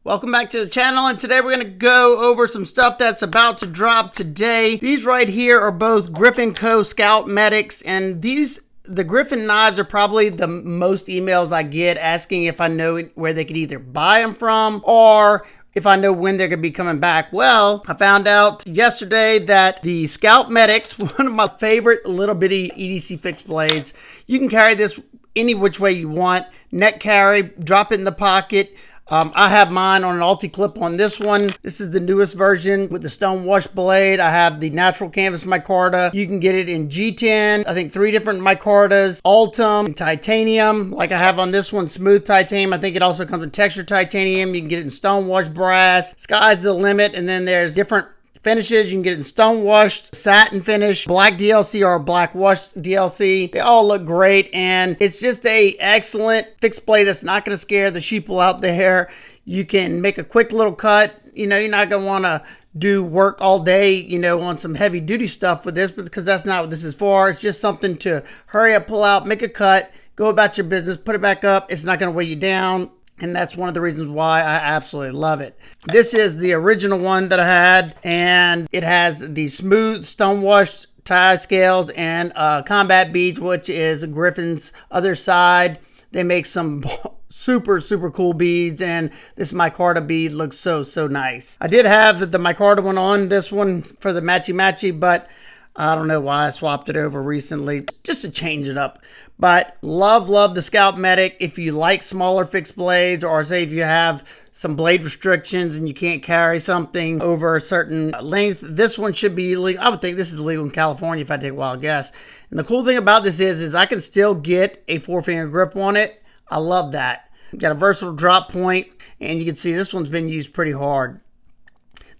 Welcome back to the channel, and today we're going to go over some stuff that's about to drop today. These right here are both Griffin Co. Scout Medics, and the Griffin knives are probably the most emails I get asking if I know where they could either buy them from or if I know when they're going to be coming back. Well, I found out yesterday that the Scout Medics, one of my favorite little bitty EDC fixed blades, you can carry this any which way you want. Neck carry, drop it in the pocket. I have mine on an Ulti-Clip on this one. This is the newest version with the stone wash blade. I have the natural canvas micarta. You can get it in G10, I think 3 different micartas, Ultim, and titanium, like I have on this one, smooth titanium. I think it also comes with textured titanium. You can get it in stone wash brass. Sky's the limit. And then there's different finishes. You can get it in stone washed, satin finish, black DLC, or black washed DLC. They all look great, and it's just a excellent fixed blade that's not going to scare the sheeple out there. You can make a quick little cut. You know, you're not going to want to do work all day, you know, on some heavy duty stuff with this, because that's not what this is for. It's just something to hurry up, pull out, make a cut, go about your business, put it back up. It's not going to weigh you down. And that's one of the reasons why I absolutely love it. This is the original one that I had, and it has the smooth stone washed tie scales and combat beads, which is Griffin's other side. They make some super cool beads, and this micarta bead looks so nice. I did have the micarta one on this one for the matchy, but I don't know why I swapped it over recently, just to change it up. But love the Scout Medic. If you like smaller fixed blades, or say if you have some blade restrictions and you can't carry something over a certain length, this one should be legal. I would think this is legal in California if I take a wild guess. And the cool thing about this is I can still get a 4-finger grip on it. I love that. Got a versatile drop point, and you can see this one's been used pretty hard.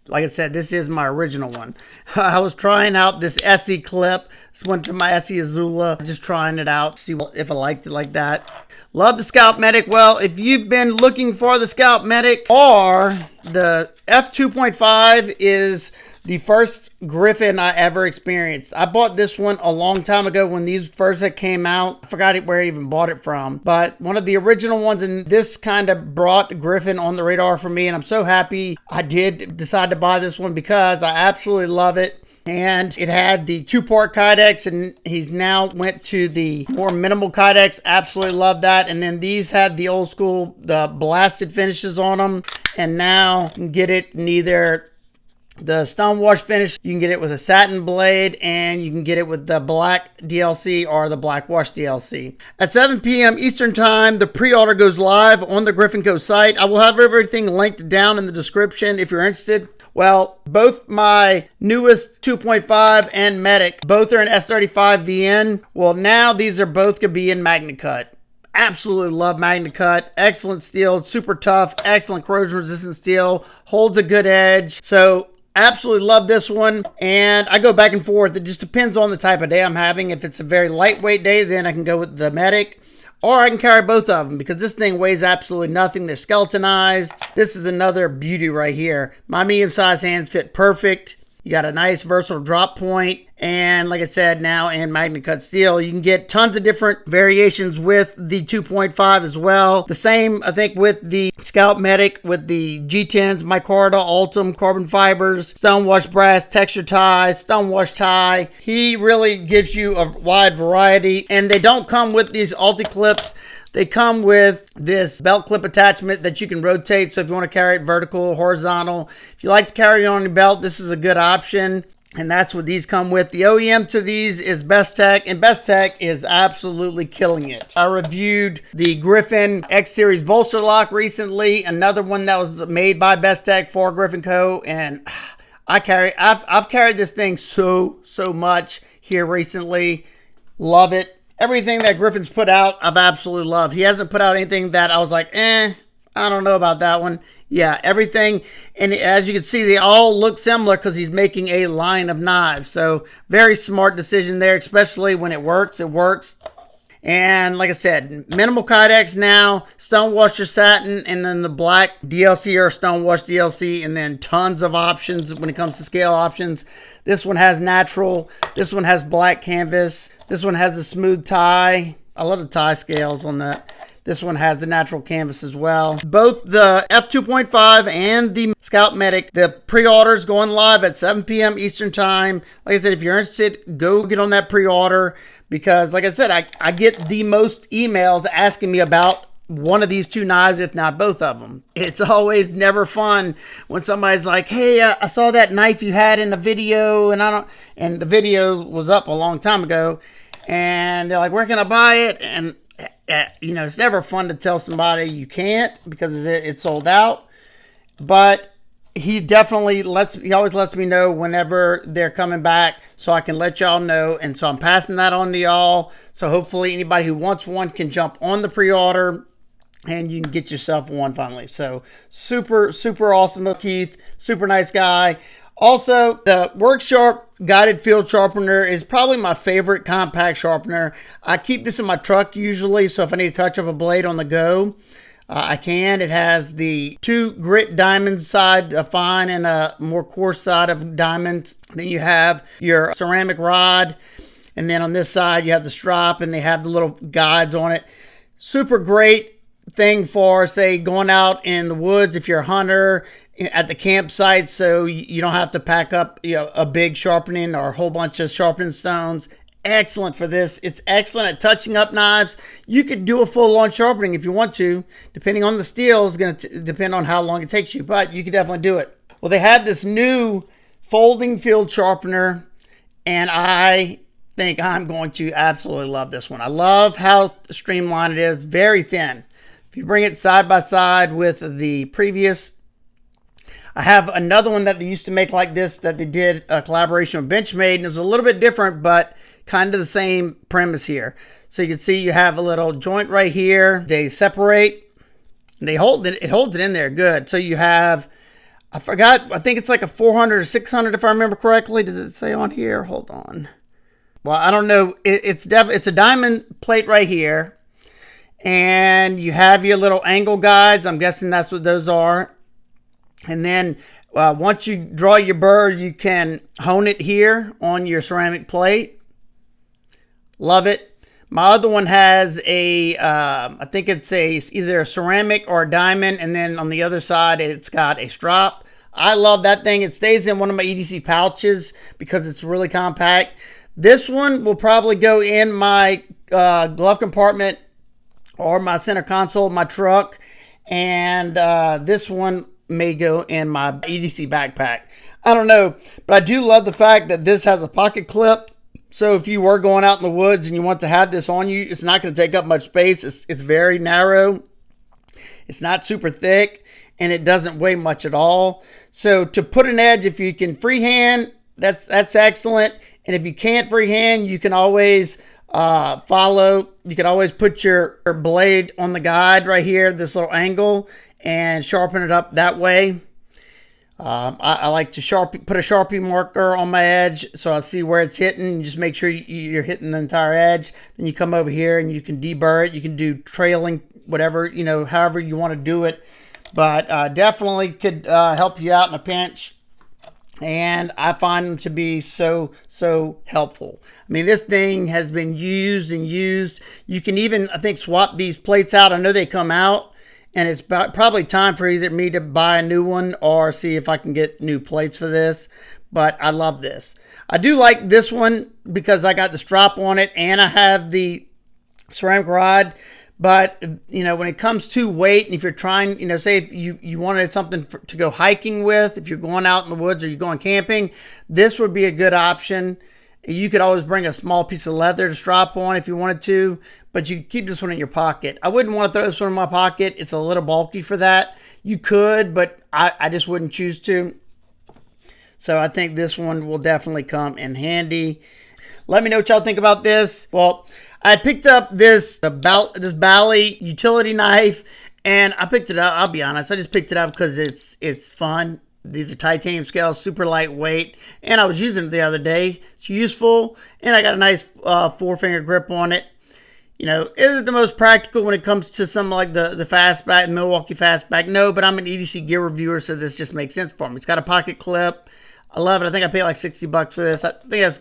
Like I said, this is my original one. I was trying out this SE clip. This went to my SE Azula, just trying it out, see if I liked it like that. Love the Scout Medic. Well, if you've been looking for the Scout Medic, or the F2.5 is the first Griffin I ever experienced. I bought this one a long time ago when these first came out. I forgot where I even bought it from, but one of the original ones, and this kind of brought Griffin on the radar for me, and I'm so happy I did decide to buy this one because I absolutely love it. And it had the 2-part Kydex, and he's now went to the more minimal Kydex. Absolutely love that. And then these had the old school, the blasted finishes on them, and now you can get it in either the stone wash finish, you can get it with a satin blade, and you can get it with the black DLC or the black wash DLC. At 7 p.m. Eastern Time, the pre-order goes live on the Griffin Co. site. I will have everything linked down in the description if you're interested. Well, both my newest 2.5 and Medic, both are in S35 VN. Well, now these are both going to be in MagnaCut. Absolutely love MagnaCut. Excellent steel, super tough, excellent corrosion resistant steel, holds a good edge. So absolutely love this one, and I go back and forth. It just depends on the type of day I'm having. If it's a very lightweight day, then I can go with the Medic, or I can carry both of them because this thing weighs absolutely nothing. They're skeletonized. This is another beauty right here. My medium-sized hands fit perfect. You got a nice versatile drop point. And like I said, now in MagnaCut steel, you can get tons of different variations with the 2.5 as well. The same, I think, with the Scout Medic, with the G10s, micarta, Ultim, carbon fibers, stone wash brass, texture ties, stone wash tie. He really gives you a wide variety, and they don't come with these Ulti-Clips. They come with this belt clip attachment that you can rotate. So if you want to carry it vertical, horizontal, if you like to carry it on your belt, this is a good option. And that's what these come with. The OEM to these is Bestech, and Bestech is absolutely killing it. I reviewed the Griffin X Series bolster lock recently, another one that was made by Bestech for Griffin Co. And I've carried this thing so much here recently. Love it. Everything that Griffin's put out, I've absolutely loved. He hasn't put out anything that I was like, I don't know about that one. Yeah, everything. And as you can see, they all look similar because he's making a line of knives. So very smart decision there, especially when it works. It works. And like I said, minimal Kydex now, stone wash or satin, and then the black DLC or stone wash DLC, and then tons of options when it comes to scale options. This one has natural. This one has black canvas. This one has a smooth tie. I love the tie scales on that. This one has a natural canvas as well. Both the F2.5 and the Scout Medic, the pre-orders going live at 7 p.m. Eastern Time. Like I said, if you're interested, go get on that pre-order, because like I said, I get the most emails asking me about one of these two knives, if not both of them. It's always never fun when somebody's like, hey, I saw that knife you had in the video, and the video was up a long time ago, and they're like, where can I buy it? And it's never fun to tell somebody you can't because it's sold out. But he always lets me know whenever they're coming back, so I can let y'all know. And so I'm passing that on to y'all. So hopefully anybody who wants one can jump on the pre-order and you can get yourself one finally. So super, super awesome of Keith. Super nice guy. Also, the WorkSharp guided field sharpener is probably my favorite compact sharpener. I keep this in my truck usually, so if I need to touch up a blade on the go, I can. It has the 2 grit diamond side, a fine and a more coarse side of diamonds. Then you have your ceramic rod, and then on this side you have the strop, and they have the little guides on it. Super great thing for, say, going out in the woods if you're a hunter at the campsite, so you don't have to pack up a big sharpening or a whole bunch of sharpening stones. Excellent for this. It's excellent at touching up knives. You could do a full-on sharpening if you want to. Depending on the steel, is going to depend on how long it takes you, but you could definitely do it. Well, they have this new folding field sharpener, and I think I'm going to absolutely love this one. I love how streamlined it is, very thin. If you bring it side by side with the previous, I have another one that they used to make like this that they did a collaboration with Benchmade, and it was a little bit different, but kind of the same premise here. So you can see you have a little joint right here. They separate, and they hold it. It holds it in there good. So you have, I think it's like a 400 or 600 if I remember correctly. Does it say on here? Hold on. Well, I don't know. It's a diamond plate right here. And you have your little angle guides. I'm guessing that's what those are. And then once you draw your burr, you can hone it here on your ceramic plate. Love it. My other one has I think it's either a ceramic or a diamond. And then on the other side, it's got a strop. I love that thing. It stays in one of my EDC pouches because it's really compact. This one will probably go in my glove compartment or my center console of my truck, and this one may go in my EDC backpack. I don't know, but I do love the fact that this has a pocket clip. So if you were going out in the woods and you want to have this on you, it's not going to take up much space. It's very narrow. It's not super thick, and it doesn't weigh much at all. So to put an edge, if you can freehand, that's excellent. And if you can't freehand, you can always you can always put your blade on the guide right here, this little angle, and sharpen it up that way. I like to put a Sharpie marker on my edge so I see where it's hitting. Just make sure you're hitting the entire edge. Then you come over here and you can deburr it. You can do trailing, whatever, however you want to do it. But definitely could help you out in a pinch. And I find them to be so helpful. I mean, this thing has been used and used. You can even, I think, swap these plates out. I know they come out, and it's probably time for either me to buy a new one or see if I can get new plates for this. But I love this. I do like this one because I got the strap on it and I have the ceramic rod. But, when it comes to weight, and if you're trying, say if you wanted something to go hiking with, if you're going out in the woods or you're going camping, this would be a good option. You could always bring a small piece of leather to strap on if you wanted to, but you keep this one in your pocket. I wouldn't want to throw this one in my pocket. It's a little bulky for that. You could, but I just wouldn't choose to. So I think this one will definitely come in handy. Let me know what y'all think about this. Well, I picked up this Bally utility knife, and I picked it up. I'll be honest, I just picked it up because it's fun. These are titanium scales, super lightweight, and I was using it the other day. It's useful, and I got a nice 4-finger grip on it. Is it the most practical when it comes to something like the Fastback, Milwaukee Fastback? No, but I'm an EDC gear reviewer, so this just makes sense for me. It's got a pocket clip. I love it. I think I paid like $60 for this. I think that's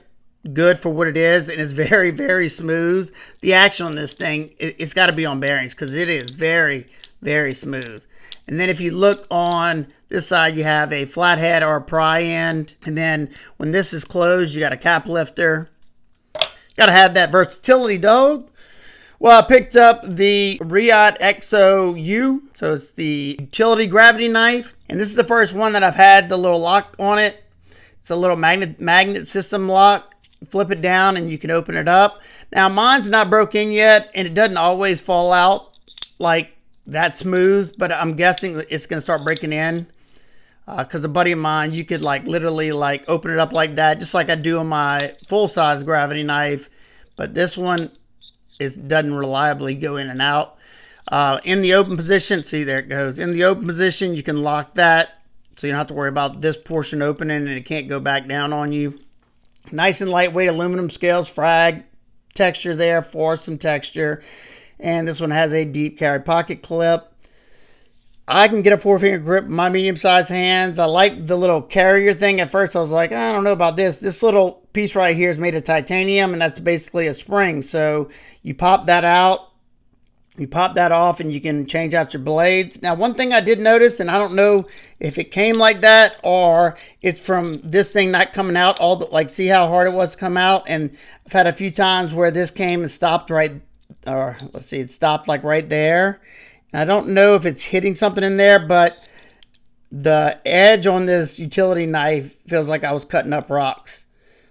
good for what it is, and it's very, very smooth. The action on this thing, it's got to be on bearings because it is very, very smooth. And then if you look on this side, you have a flathead or a pry end. And then when this is closed, you got a cap lifter. Got to have that versatility, dog. Well, I picked up the Preorder exo-u. So it's the utility gravity knife. And this is the first one that I've had the little lock on it. It's a little magnet system lock. Flip it down and you can open it up. Now mine's not broken yet, and it doesn't always fall out like that smooth, but I'm guessing it's going to start breaking in because a buddy of mine, you could like literally like open it up like that, just like I do on my full-size gravity knife. But this one doesn't reliably go in and out. In the open position, see, there it goes. In the open position, you can lock that, so you don't have to worry about this portion opening and it can't go back down on you. Nice and lightweight aluminum scales, frag texture there, some texture. And this one has a deep carry pocket clip. I can get a 4-finger grip with my medium-sized hands. I like the little carrier thing. At first, I was like, I don't know about this. This little piece right here is made of titanium, and that's basically a spring. So you pop that out. You pop that off and you can change out your blades. Now, one thing I did notice, and I don't know if it came like that or it's from this thing not coming out, like see how hard it was to come out? And I've had a few times where this came and stopped right, or let's see, it stopped like right there. And I don't know if it's hitting something in there, but the edge on this utility knife feels like I was cutting up rocks.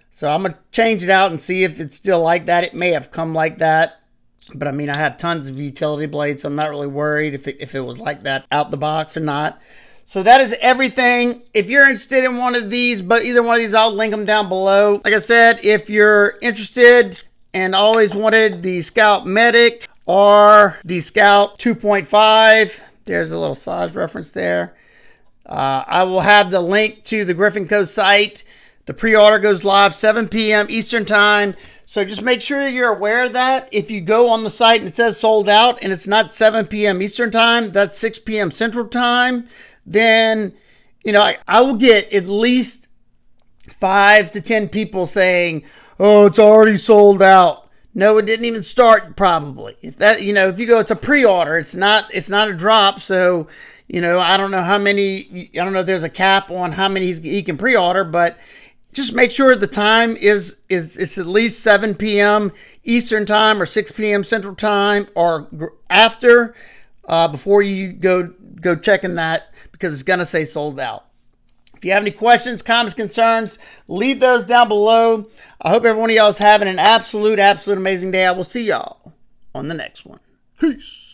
So I'm going to change it out and see if it's still like that. It may have come like that. But I mean, I have tons of utility blades, so I'm not really worried if it was like that out the box or not. So that is everything. If you're interested in one of these, but either one of these, I'll link them down below. Like I said, if you're interested and always wanted the Scout Medic or the Scout 2.5, there's a little size reference there. I will have the link to the Griffin Co. site. The pre-order goes live 7 p.m. Eastern Time. So just make sure you're aware of that. If you go on the site and it says sold out and it's not 7 p.m. Eastern Time, that's 6 p.m. Central Time, then, you know, I will get at least 5 to 10 people saying, oh, it's already sold out. No, it didn't even start probably. If that, you know, if you go, it's a pre-order, it's not a drop. So, you know, I don't know how many, I don't know if there's a cap on how many he can pre-order, but just make sure the time is it's at least 7 p.m. Eastern Time or 6 p.m. Central Time or after before you go checking that, because it's going to say sold out. If you have any questions, comments, concerns, leave those down below. I hope every one of y'all is having an absolute amazing day. I will see y'all on the next one. Peace.